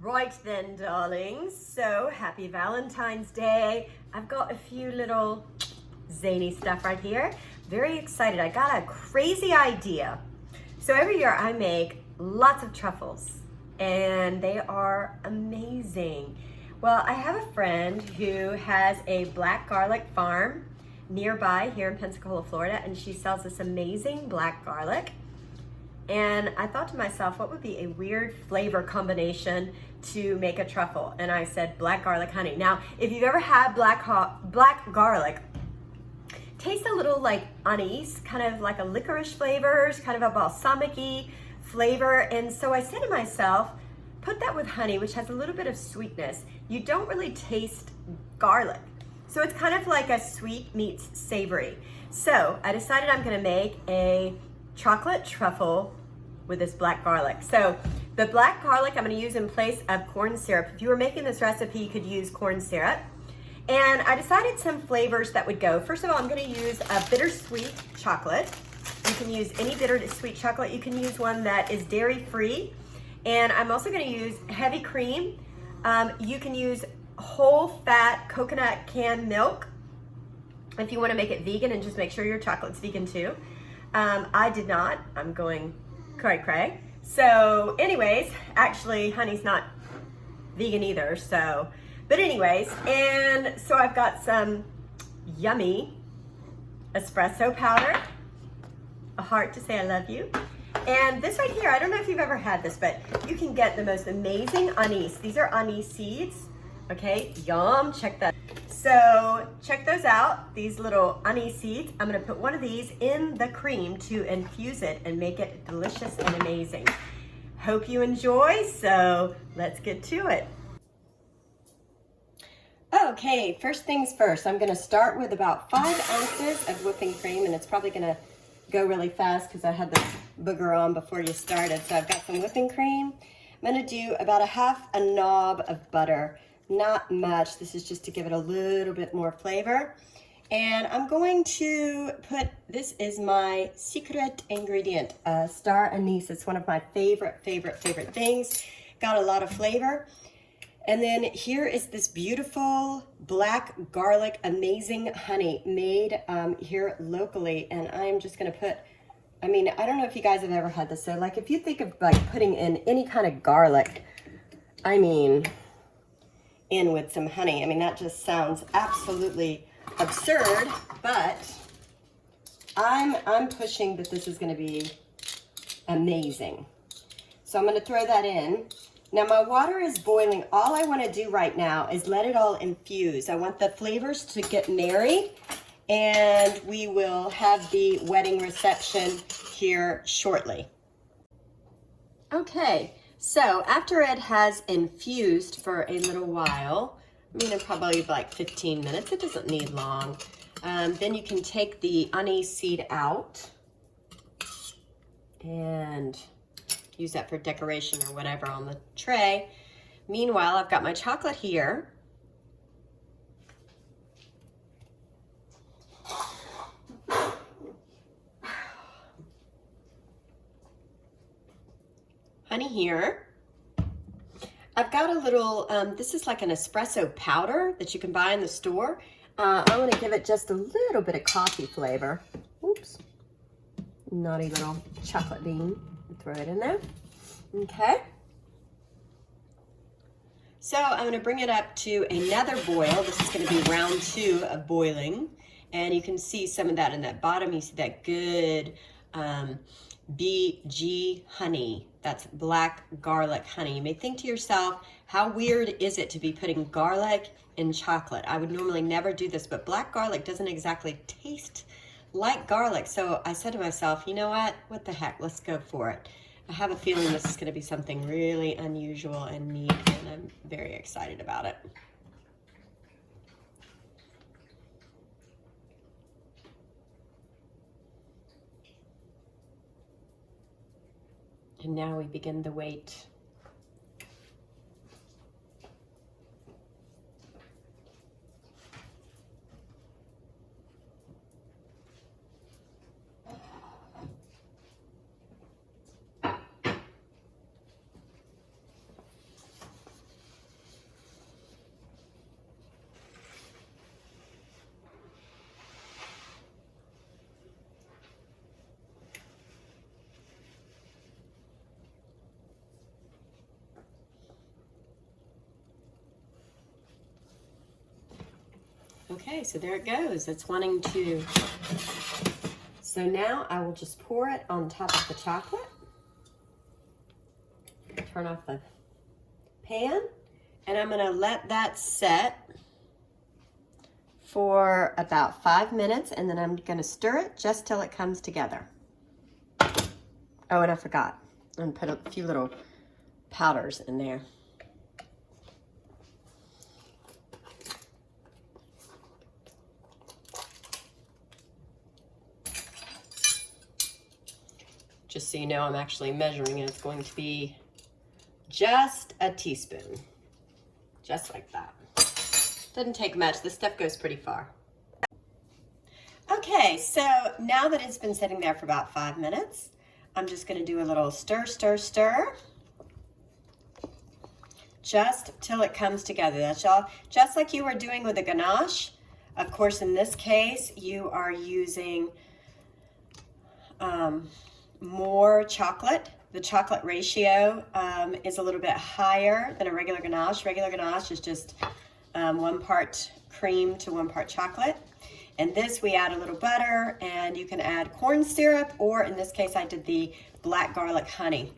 Right then, darlings, so happy Valentine's Day. I've got a few little zany stuff right here. Very excited. I got a crazy idea. So every year I make lots of truffles and they are amazing. Well, I have a friend who has a black garlic farm nearby here in Pensacola, Florida, and she sells this amazing black garlic. And I thought to myself, what would be a weird flavor combination to make a truffle? And I said black garlic honey. Now, if you've ever had black garlic, tastes a little like anise, kind of like a licorice flavors, kind of a balsamic-y flavor. And so I said to myself, put that with honey, which has a little bit of sweetness. You don't really taste garlic. So it's kind of like a sweet meets savory. So I decided I'm gonna make a chocolate truffle with this black garlic. So the black garlic I'm going to use in place of corn syrup. If you were making this recipe, you could use corn syrup. And I decided some flavors that would go. First of all, I'm going to use a bittersweet chocolate. You can use any bittersweet chocolate. You can use one that is dairy-free. And I'm also going to use heavy cream. You can use whole fat coconut canned milk if you want to make it vegan and just make sure your chocolate's vegan too. I did not. I'm going cray-cray. So anyways, actually honey's not vegan either, so, but anyways, and so I've got some yummy espresso powder, a heart to say I love you, and this right here, I don't know if you've ever had this, but you can get the most amazing anise. These are anise seeds, okay, yum, check that. So check those out, these little anise seeds. I'm gonna put one of these in the cream to infuse it and make it delicious and amazing. Hope you enjoy, so let's get to it. Okay, first things first, I'm gonna start with about 5 ounces of whipping cream, and it's probably gonna go really fast because I had the booger on before you started. So I've got some whipping cream. I'm gonna do about a half a knob of butter. Not much, this is just to give it a little bit more flavor. And I'm going to put, this is my secret ingredient, star anise. It's one of my favorite things. Got a lot of flavor. And then here is this beautiful black garlic, amazing honey made here locally. And I'm just gonna put, I mean, I don't know if you guys have ever had this. So like if you think of like putting in any kind of garlic, I mean, in with some honey. I mean, that just sounds absolutely absurd, but I'm pushing that this is gonna be amazing. So I'm gonna throw that in. Now my water is boiling. All I wanna do right now is let it all infuse. I want the flavors to get married, and we will have the wedding reception here shortly. Okay. So after it has infused for a little while, I mean, probably like 15 minutes, it doesn't need long. Then you can take the anise seed out and use that for decoration or whatever on the tray. Meanwhile, I've got my chocolate here. Honey here. I've got a little, this is like an espresso powder that you can buy in the store. I'm gonna give it just a little bit of coffee flavor. Oops, naughty little chocolate bean. Throw it in there, okay. So I'm gonna bring it up to another boil. This is gonna be round 2 of boiling. And you can see some of that in that bottom. You see that good BG honey. That's black garlic honey. You may think to yourself, how weird is it to be putting garlic in chocolate? I would normally never do this, but black garlic doesn't exactly taste like garlic. So I said to myself, you know what the heck, let's go for it. I have a feeling this is gonna be something really unusual and neat, and I'm very excited about it. And now we begin the wait. Okay, so there it goes. It's wanting to. So now I will just pour it on top of the chocolate. Turn off the pan, and I'm gonna let that set for about 5 minutes, and then I'm gonna stir it just till it comes together. Oh, and I forgot. I'm gonna put a few little powders in there. Just so you know, I'm actually measuring it. It's going to be just a teaspoon, just like that. Doesn't take much. This stuff goes pretty far. Okay, so now that it's been sitting there for about 5 minutes, I'm just going to do a little stir, stir, stir, just till it comes together. That's all. Just like you were doing with the ganache. Of course, in this case, you are using more chocolate. The chocolate ratio is a little bit higher than a regular ganache. Regular ganache is just 1 part cream to 1 part chocolate. And this, we add a little butter, and you can add corn syrup, or in this case, I did the black garlic honey.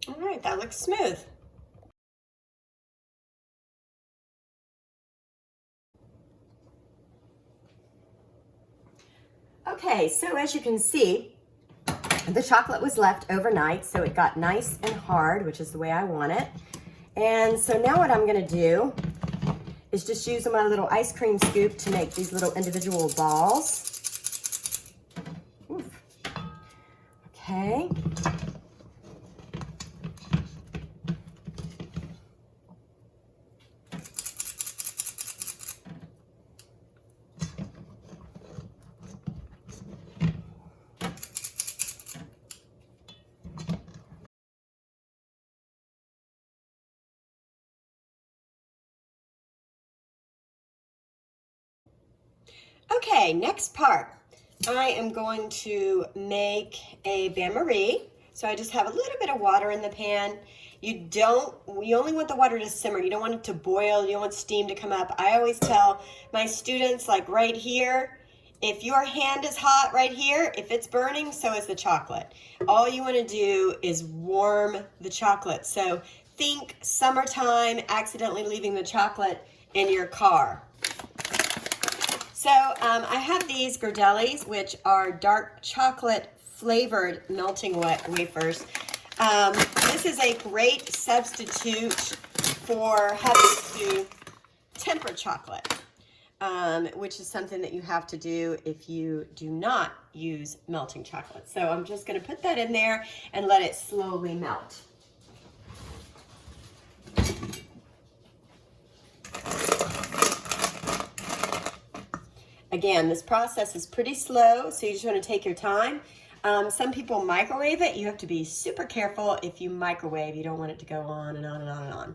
All right, that looks smooth. Okay, so as you can see, the chocolate was left overnight, so it got nice and hard, which is the way I want it. And so now what I'm gonna do is just use my little ice cream scoop to make these little individual balls. Oof. Okay. Okay, next part. I am going to make a bain-marie. So I just have a little bit of water in the pan. You only want the water to simmer. You don't want it to boil. You don't want steam to come up. I always tell my students, like right here, if your hand is hot right here, if it's burning, so is the chocolate. All you want to do is warm the chocolate. So think summertime, accidentally leaving the chocolate in your car. So I have these Girdellis, which are dark chocolate flavored melting wafers. This is a great substitute for having to temper chocolate, which is something that you have to do if you do not use melting chocolate. So I'm just going to put that in there and let it slowly melt. Again, this process is pretty slow, so you just want to take your time. Some people microwave it. You have to be super careful if you microwave. You don't want it to go on and on and on and on.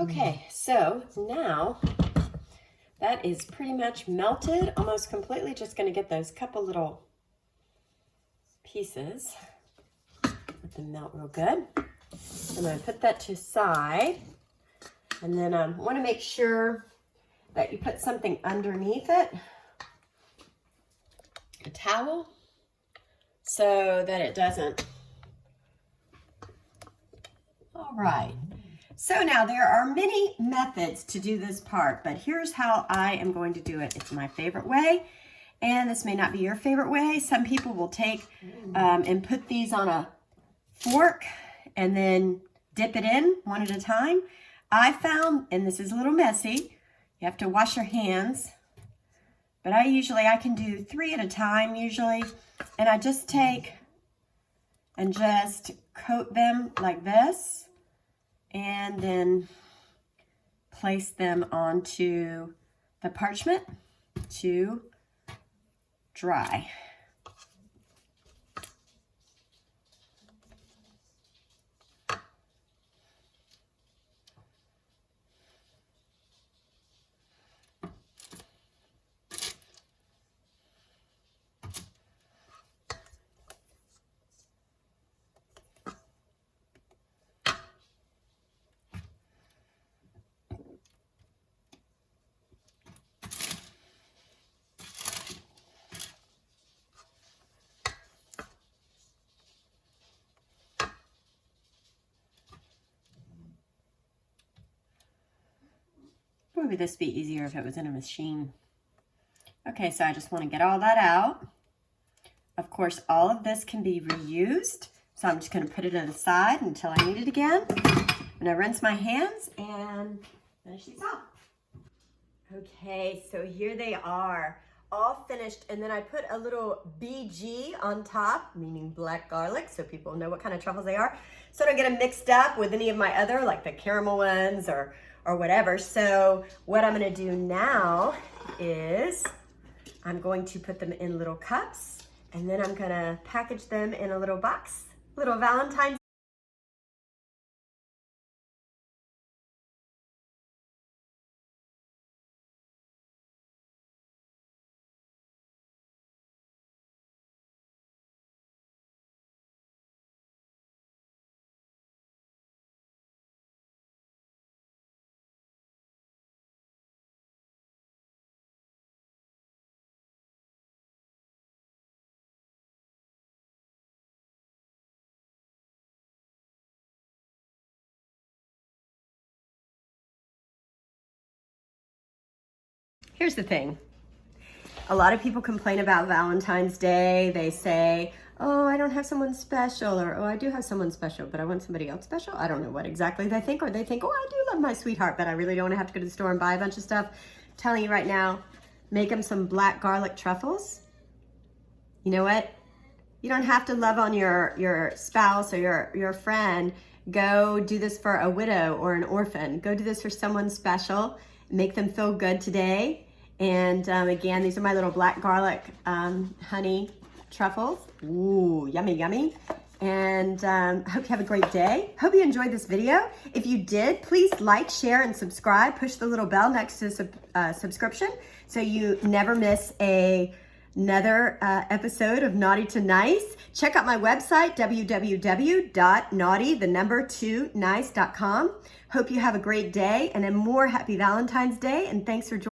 Okay, so now that is pretty much melted, almost completely. Just gonna get those couple little pieces. Let them melt real good. I'm gonna put that to the side. And then I wanna make sure that you put something underneath it, a towel, so that it doesn't. All right. So now there are many methods to do this part, but here's how I am going to do it. It's my favorite way, and this may not be your favorite way. Some people will take and put these on a fork and then dip it in one at a time. I found, and this is a little messy, you have to wash your hands, but I can do 3 at a time usually, and I just take and just coat them like this, and then place them onto the parchment to dry. Would this be easier if it was in a machine? Okay, so I just want to get all that out. Of course, all of this can be reused, so I'm just going to put it aside until I need it again. I'm going to rinse my hands and finish these off. Okay, so here they are, all finished, and then I put a little BG on top, meaning black garlic, so people know what kind of truffles they are, so I don't get them mixed up with any of my other, like the caramel ones or whatever. So what I'm going to do now is I'm going to put them in little cups, and then I'm going to package them in a little box, little Valentine's. Here's the thing. A lot of people complain about Valentine's Day. They say, oh, I don't have someone special, or oh, I do have someone special, but I want somebody else special. I don't know what exactly they think, or they think, oh, I do love my sweetheart, but I really don't want to have to go to the store and buy a bunch of stuff. I'm telling you right now, make them some black garlic truffles. You know what? You don't have to love on your spouse or your friend. Go do this for a widow or an orphan. Go do this for someone special. Make them feel good today. And again, these are my little black garlic honey truffles. Ooh, yummy, yummy. And I hope you have a great day. Hope you enjoyed this video. If you did, please like, share, and subscribe. Push the little bell next to subscription so you never miss another episode of Naughty to Nice. Check out my website, www.naughty2nice.com. Hope you have a great day and a more happy Valentine's Day. And thanks for joining.